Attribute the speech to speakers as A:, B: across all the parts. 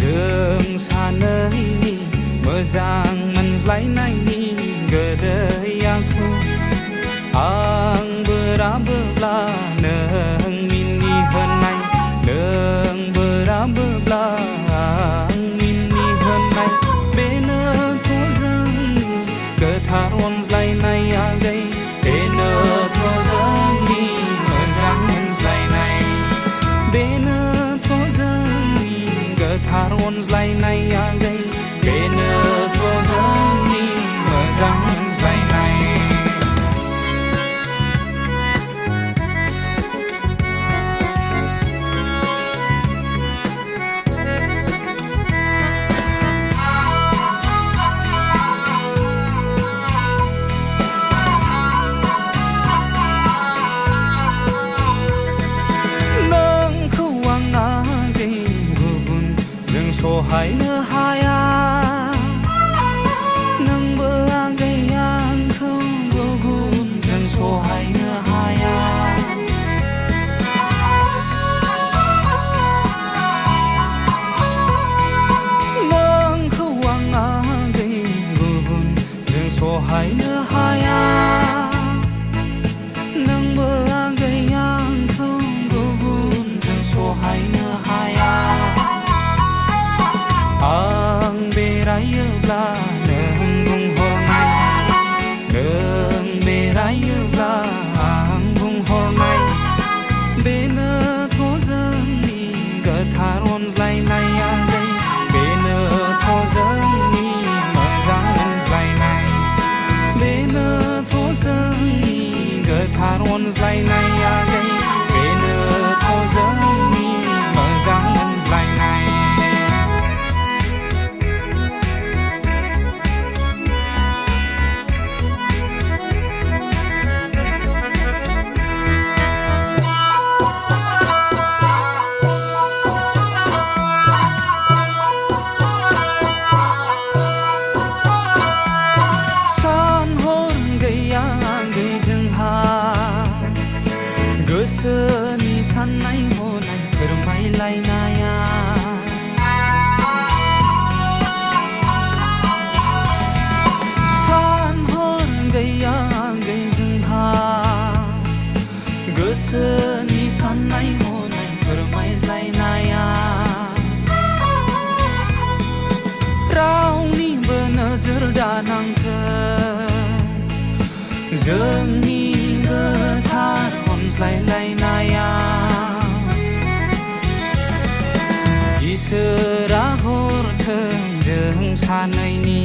A: जों सानैनि मोजां मोनज्लायनायनि गोदै आखु आं बोराबोब्ला नों मिनिहोनाय नों बोराबोब्ला आं मिनिहोनाय बेनोथ' जोंनि गोथार अनज्लायनाय आगै बेनोथ' जोंनि मोजां मोनज्लायनाय बेनोथ' जोंनि गोथार अनज्लायनाय आगै बेनोथ' जोंनि मोजां मोनज्लायनाय सहायनो हाया नोंबो आगै आंखौ गुबुनजों सहायनो हाया नोंखौ आं आगै गुबुनजों सहायनो हाया नोंबो आगै आंखौ गुबुनजों सहायनो हाया आं बेरायोब्ला नों बुंहरनाय नों बेरायोब्ला आं बुंहरनाय बेनोथ' जोंनि गोथार अनज्लायनाय आगै बेनोथ' जोंनि मोजां मोनज्लायनाय बेनोथ' जोंनि गोथार अनज्लायनाय आगै बेनोथ' जोंनि मोजां मोनज्लायनाय गोसोनि साननाय हनाय फोरमायलायनाया सान हर गैया आगै जोंहा गोसोनि साननाय हनाय फोरमायज्लायनाया रावनिबो नोजोर दानांथों जोंनि गोथार अनज्लायलायनाया इसोरा हरथों जों सानैनि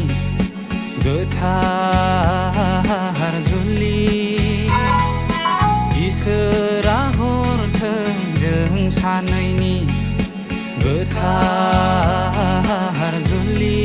A: गोथार जुलि इसोरा हरथों जों सानैनि गोथार जुलि